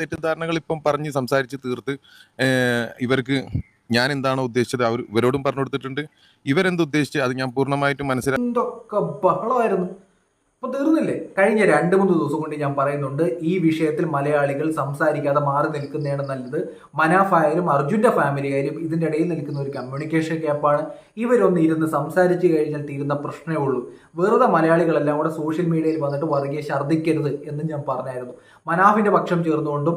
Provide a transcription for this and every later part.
തെറ്റിദ്ധാരണകൾ ഇപ്പം പറഞ്ഞ് സംസാരിച്ച് തീർത്ത് ഇവർക്ക് ഞാൻ എന്താണോ ഉദ്ദേശിച്ചത് ഇവരോടും പറഞ്ഞു കൊടുത്തിട്ടുണ്ട്. ഇവരെന്ത് ഉദ്ദേശിച്ച് അത് ഞാൻ പൂർണ്ണമായിട്ടും മനസ്സിലാക്കി. എന്തൊക്കെ ബഹളമായിരുന്നു. അപ്പോൾ തീർന്നില്ലേ? കഴിഞ്ഞ 2-3 ദിവസം കൊണ്ട് ഞാൻ പറയുന്നുണ്ട്, ഈ വിഷയത്തിൽ മലയാളികൾ സംസാരിക്കാതെ മാറി നിൽക്കുന്നതാണ് നല്ലത്. മനാഫായാലും അർജുൻ്റെ ഫാമിലിയായാലും ഇതിൻ്റെ ഇടയിൽ നിൽക്കുന്ന ഒരു കമ്മ്യൂണിക്കേഷൻ ഗ്യാപ്പാണ്. ഇവരൊന്ന് ഇരുന്ന് സംസാരിച്ച് കഴിഞ്ഞാൽ തീരുന്ന പ്രശ്നമേ ഉള്ളൂ. വെറുതെ മലയാളികളെല്ലാം കൂടെ സോഷ്യൽ മീഡിയയിൽ വന്നിട്ട് വർഗീയ ഛർദ്ദിക്കരുത് എന്ന് ഞാൻ പറഞ്ഞായിരുന്നു. മനാഫിൻ്റെ പക്ഷം ചേർന്നുകൊണ്ടും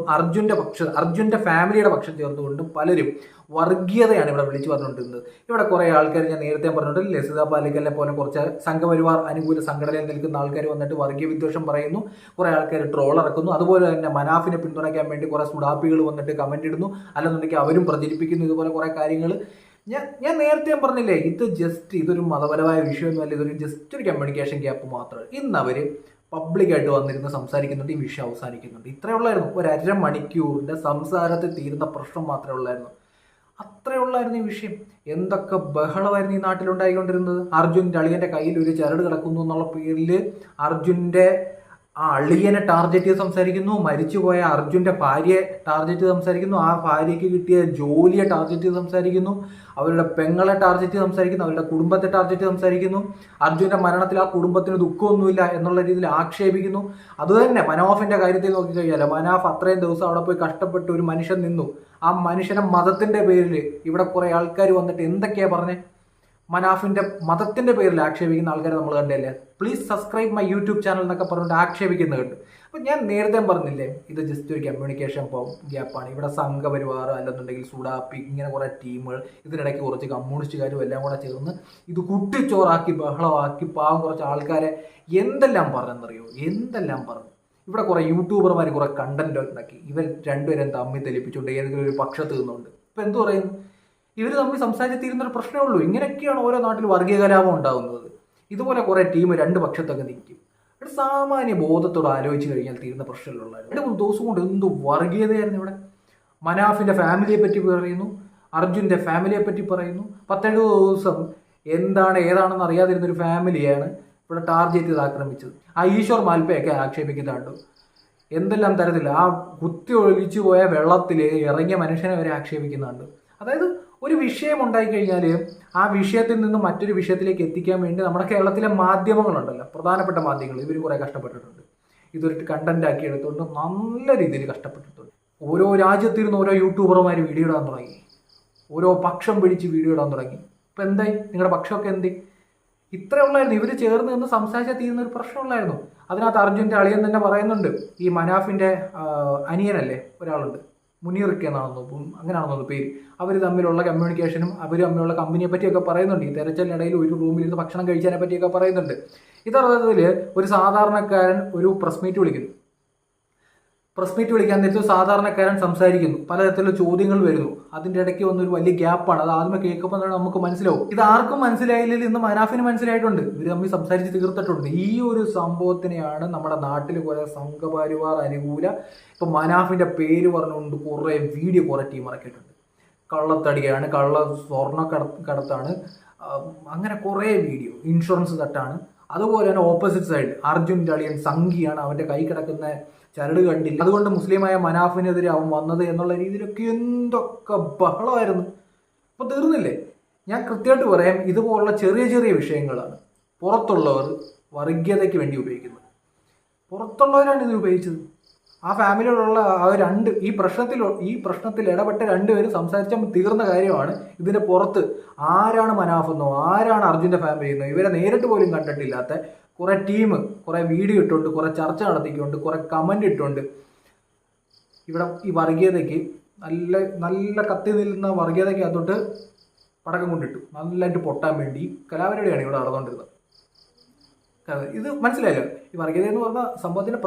അർജുൻ്റെ ഫാമിലിയുടെ പക്ഷം ചേർന്നുകൊണ്ടും പലരും വർഗീയതയാണ് ഇവിടെ വിളിച്ചു പറഞ്ഞുകൊണ്ടിരുന്നത്. ഇവിടെ കുറേ ആൾക്കാർ, ഞാൻ നേരത്തെ പറഞ്ഞിട്ട് ലസിത പാലിക്കലിനെ പോലെ കുറച്ച് സംഘപരിവാർ അനുകൂല സംഘടനയിൽ നിൽക്കുന്ന ആൾക്കാർ വന്നിട്ട് വർഗീയ വിദ്വേഷം പറയുന്നു. കുറേ ആൾക്കാർ ട്രോൾ ഇറക്കുന്നു. അതുപോലെ തന്നെ മനാഫിനെ പിന്തുണയ്ക്കാൻ വേണ്ടി കുറേ സുഡാപ്പികൾ വന്നിട്ട് കമന്റ് ഇടുന്നു. അല്ലെന്നുണ്ടെങ്കിൽ അവരും പ്രചരിപ്പിക്കുന്നു. ഇതുപോലെ കുറേ കാര്യങ്ങൾ ഞാൻ നേരത്തെ പറഞ്ഞില്ലേ, ഇതൊരു മതപരമായ വിഷയമൊന്നുമല്ല, ഇതൊരു ജസ്റ്റ് ഒരു കമ്മ്യൂണിക്കേഷൻ ഗ്യാപ്പ് മാത്രമാണ്. ഇന്ന് അവർ പബ്ലിക്കായിട്ട് വന്നിരുന്ന് സംസാരിക്കുന്നുണ്ട്, ഈ വിഷയം അവസാനിക്കുന്നുണ്ട്. ഇത്രയേ ഉള്ളായിരുന്നു. ഒരു 1.5 മണിക്കൂറിൻ്റെ സംസാരത്തിൽ തീരുന്ന പ്രശ്നം മാത്രമേ ഉള്ളായിരുന്നു. അത്രയേ ഉള്ളായിരുന്നു ഈ വിഷയം. എന്തൊക്കെ ബഹളമായിരുന്നു ഈ നാട്ടിലുണ്ടായിക്കൊണ്ടിരുന്നത്. അർജുൻ്റെ അളിയൻ്റെ കയ്യിൽ ഒരു ചരട് കിടക്കുന്നു എന്നുള്ള പേരിൽ അർജുൻ്റെ ആ അളിയനെ ടാർഗറ്റ് ചെയ്ത് സംസാരിക്കുന്നു. മരിച്ചുപോയ അർജുൻ്റെ ഭാര്യയെ ടാർഗറ്റ് ചെയ്ത് സംസാരിക്കുന്നു. ആ ഭാര്യയ്ക്ക് കിട്ടിയ ജോലിയെ ടാർഗറ്റ് ചെയ്ത് സംസാരിക്കുന്നു. അവരുടെ പെങ്ങളെ ടാർഗറ്റ് ചെയ്ത് സംസാരിക്കുന്നു. അവരുടെ കുടുംബത്തെ ടാർഗറ്റ് ചെയ്ത് സംസാരിക്കുന്നു. അർജുൻ്റെ മരണത്തിൽ ആ കുടുംബത്തിന് ദുഃഖമൊന്നുമില്ല എന്നുള്ള രീതിയിൽ ആക്ഷേപിക്കുന്നു. അതുതന്നെ മനാഫിൻ്റെ കാര്യത്തിൽ നോക്കിക്കഴിഞ്ഞാൽ, മനാഫ് അത്രയും ദിവസം അവിടെ പോയി കഷ്ടപ്പെട്ട് ഒരു മനുഷ്യൻ നിന്നു. ആ മനുഷ്യനെ മതത്തിൻ്റെ പേരിൽ ഇവിടെ കുറേ ആൾക്കാർ വന്നിട്ട് എന്തൊക്കെയാണ് പറഞ്ഞത്? മനാഫിൻ്റെ മതത്തിൻ്റെ പേരിൽ ആക്ഷേപിക്കുന്ന ആൾക്കാരെ നമ്മൾ കണ്ടല്ലേ. Please subscribe my YouTube channel എന്നൊക്കെ പറഞ്ഞിട്ട് ആക്ഷേപിക്കുന്നത് കണ്ടു. അപ്പം ഞാൻ നേരത്തെ പറഞ്ഞില്ലേ, ഇത് ജസ്റ്റ് ഒരു കമ്മ്യൂണിക്കേഷൻ ഗ്യാപ്പാണ്. ഇവിടെ സംഘപരിവാർ അല്ലെന്നുണ്ടെങ്കിൽ സുഡാപ്പി ഇങ്ങനെ കുറേ ടീമുകൾ, ഇതിനിടയ്ക്ക് കുറച്ച് കമ്മ്യൂണിസ്റ്റുകാരും എല്ലാം കൂടെ ചേർന്ന് ഇത് കുട്ടിച്ചോറാക്കി ബഹളമാക്കി പാവം കുറച്ച് ആൾക്കാരെ എന്തെല്ലാം പറഞ്ഞെന്നറിയോ, എന്തെല്ലാം പറഞ്ഞു. ഇവിടെ കുറേ യൂട്യൂബർമാർ കുറേ കണ്ടന്റ് ഉണ്ടാക്കി ഇവർ രണ്ടുപേരും തമ്മിൽ തെളിപ്പിച്ചുകൊണ്ട് ഏതെങ്കിലും ഒരു പക്ഷത്ത് നിന്നുകൊണ്ട് ഇപ്പം എന്തു പറയുന്നു, ഇവർ തമ്മിൽ സംസാരിച്ച് തീരുന്നൊരു പ്രശ്നമേ ഉള്ളൂ. ഇങ്ങനെയൊക്കെയാണ് ഓരോ നാട്ടിൽ വർഗീയ കലാപം ഉണ്ടാകുന്നത്. ഇതുപോലെ കുറേ ടീം 2 പക്ഷത്തൊക്കെ നിൽക്കും. ഇവിടെ സാമാന്യ ബോധത്തോട് ആലോചിച്ച് കഴിഞ്ഞാൽ തീരുന്ന പ്രശ്നമുള്ളായിരുന്നു. 2-3 ദിവസം കൊണ്ട് എന്ത് വർഗീയതയായിരുന്നു ഇവിടെ. മനാഫിൻ്റെ ഫാമിലിയെ പറ്റി പറയുന്നു, അർജുൻ്റെ ഫാമിലിയെ പറ്റി പറയുന്നു. 10-7 ദിവസം ഏതാണെന്ന് അറിയാതിരുന്നൊരു ഫാമിലിയാണ് ഇവിടെ ടാർഗറ്റ് ചെയ്ത് ആക്രമിച്ചത്. ആ ഈശ്വർ മാൽപ്പയൊക്കെ ആക്ഷേപിക്കുന്നുണ്ട്. എന്തെല്ലാം തരത്തില്ല ആ കുത്തി ഒഴിച്ചു പോയ വെള്ളത്തിൽ ഇറങ്ങിയ മനുഷ്യനെ വരെ ആക്ഷേപിക്കുന്നുണ്ട്. അതായത് ഒരു വിഷയം ഉണ്ടായിക്കഴിഞ്ഞാൽ ആ വിഷയത്തിൽ നിന്ന് മറ്റൊരു വിഷയത്തിലേക്ക് എത്തിക്കാൻ വേണ്ടി നമ്മുടെ കേരളത്തിലെ മാധ്യമങ്ങളുണ്ടല്ലോ, പ്രധാനപ്പെട്ട മാധ്യമങ്ങൾ, ഇവർ കുറേ കഷ്ടപ്പെട്ടിട്ടുണ്ട്. ഇതൊരു കണ്ടന്റ് ആക്കി എടുത്തുകൊണ്ട് നല്ല രീതിയിൽ കഷ്ടപ്പെട്ടിട്ടുണ്ട്. ഓരോ രാജ്യത്തിരുന്ന് ഓരോ യൂട്യൂബർമാർ വീഡിയോ ഇടാൻ തുടങ്ങി, ഓരോ പക്ഷം പിടിച്ച് വീഡിയോ ഇടാൻ തുടങ്ങി. ഇപ്പം എന്തായി നിങ്ങളുടെ പക്ഷമൊക്കെ എന്ത്? ഇത്രേ ഉള്ളായിരുന്നു. ഇവർ ചേർന്ന് നിന്ന് സംസാരിച്ചാൽ തീരുന്ന ഒരു പ്രശ്നമുള്ളായിരുന്നു. അതിനകത്ത് അർജുൻ്റെ അളിയൻ തന്നെ പറയുന്നുണ്ട്, ഈ മനാഫിൻ്റെ അനിയനല്ലേ ഒരാളുണ്ട്, മുനീർക്ക് എന്നാണെന്നോ അങ്ങനെയാണെന്നോ പേര്, അവർ തമ്മിലുള്ള കമ്മ്യൂണിക്കേഷനും അവർ തമ്മിലുള്ള കമ്പനിയെ പറ്റിയൊക്കെ പറയുന്നുണ്ട്. ഈ തെരച്ചിലിനിടയിൽ ഒരു റൂമിലിരുന്ന് ഭക്ഷണം കഴിച്ചതിനെ പറ്റിയൊക്കെ പറയുന്നുണ്ട്. ഇതർത്ഥത്തിൽ ഒരു സാധാരണക്കാരൻ ഒരു പ്രസ് മീറ്റ് വിളിക്കാൻ നേരത്തെ സാധാരണക്കാരൻ സംസാരിക്കുന്നു, പലതരത്തിലുള്ള ചോദ്യങ്ങൾ വരുന്നു. അതിൻ്റെ ഇടയ്ക്ക് വന്നൊരു വലിയ ഗ്യാപ്പാണ്. അത് ആദ്യമേ കേൾക്കുമ്പോൾ തന്നെ നമുക്ക് മനസ്സിലാവും. ഇത് ആർക്കും മനസ്സിലായില്ലെങ്കിൽ ഇന്ന് മനാഫിന് മനസ്സിലായിട്ടുണ്ട്. ഇവർ തമ്മിൽ സംസാരിച്ച് തീർത്തിട്ടുണ്ട്. ഈ ഒരു സംഭവത്തിനെയാണ് നമ്മുടെ നാട്ടിൽ കുറേ സംഘപരിവാർ അനുകൂല ഇപ്പം മനാഫിൻ്റെ പേര് പറഞ്ഞുകൊണ്ട് കുറേ വീഡിയോ കുറേ ടീം ഇറക്കിയിട്ടുണ്ട്. കള്ളത്തടിയാണ്, സ്വർണ്ണ കടത്താണ്, അങ്ങനെ കുറേ വീഡിയോ, ഇൻഷുറൻസ് തട്ടാണ്. അതുപോലെ തന്നെ ഓപ്പോസിറ്റ് സൈഡ് അർജുൻ്റെ അളിയൻ സംഘിയാണ്, അവൻ്റെ കൈ കിടക്കുന്ന ചരട് കണ്ടില്ല, അതുകൊണ്ട് മുസ്ലിമായ മനാഫിനെതിരെ അവൻ വന്നത് എന്നുള്ള രീതിയിലൊക്കെ എന്തൊക്കെ ബഹളമായിരുന്നു. അപ്പോൾ തീർന്നില്ലേ? ഞാൻ കൃത്യമായിട്ട് പറയാം, ഇതുപോലുള്ള ചെറിയ ചെറിയ വിഷയങ്ങളാണ് പുറത്തുള്ളവർ വർഗീയതയ്ക്ക് വേണ്ടി ഉപയോഗിക്കുന്നത്. പുറത്തുള്ളവരാണ് ഇത് ഉപയോഗിച്ചത്. ആ ഫാമിലിയിലുള്ള ഈ പ്രശ്നത്തിൽ ഇടപെട്ട 2 പേര് സംസാരിച്ചാൽ തീർന്ന കാര്യമാണ്. ഇതിൻ്റെ പുറത്ത് ആരാണ് മനാഫെന്നോ ആരാണ് അർജുൻ്റെ ഫാമിലി എന്നോ ഇവരെ നേരിട്ട് പോലും കണ്ടിട്ടില്ലാത്ത കുറേ ടീം കുറേ വീഡിയോ ഇട്ടുകൊണ്ട് കുറേ ചർച്ച നടത്തിക്കൊണ്ട് കുറേ കമൻ്റ് ഇട്ടുകൊണ്ട് ഇവിടെ ഈ വർഗീയതയ്ക്ക് നല്ല നല്ല കത്തി നിൽക്കുന്ന വർഗീയതയ്ക്ക് അതോട്ട് പടക്കം കൊണ്ടിട്ടു നല്ലതായിട്ട് പൊട്ടാൻ വേണ്ടി കലാപരിപാടിയാണ് ഇവിടെ നടന്നുകൊണ്ടിരുന്നത്. ഇത് മനസ്സിലായല്ലോ, ഈ വർഗീയത എന്ന് പറഞ്ഞ സംഭവത്തിൻ്റെ